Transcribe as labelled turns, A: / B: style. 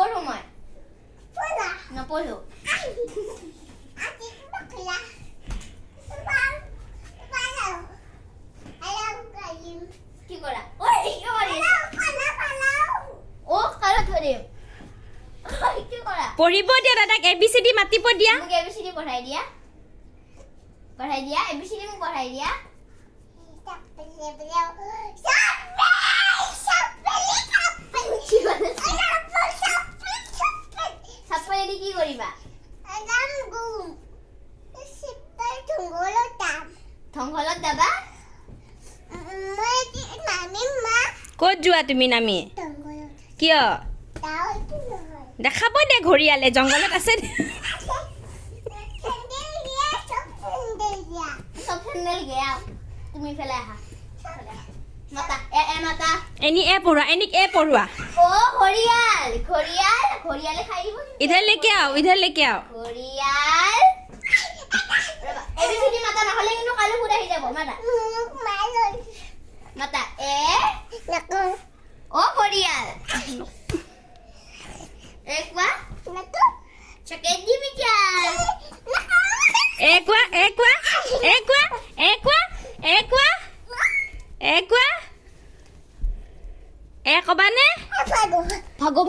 A: নপঢ়ো মই নপঢ়ো কি কৰা ও কালো ধৰিম কি কৰা
B: পঢ়িব দিয়া দাদাক ABCD মাতিব দিয়া
A: মোক ABCD পঢ়াই দিয়া ABCD মোক পঢ়াই দিয়া সাপেলি কি কৰিবা থংগলত যাবা
B: ক'ত যোৱা তুমি নামি কিয় দেখাব দে ঘৰিয়ালে জংঘলত আছে
A: সব চেন্ডেল গয়া তুমি ফেলে আহা মাতা মাতা
B: এনি এ পঢ়োৱা এনিক এ পঢ়োৱা
A: ও ঘৰিয়ালে খাই দিব
B: इधर लेके आओ
A: ঘৰিয়াল ABCD মাতা নহলে কিন্তু কালো পুৰা হৈ যাব মাতা এ ও ঘৰিয়াল একবা চকেট দি বিটা
B: একোৱা এ কবানে
A: ভাগো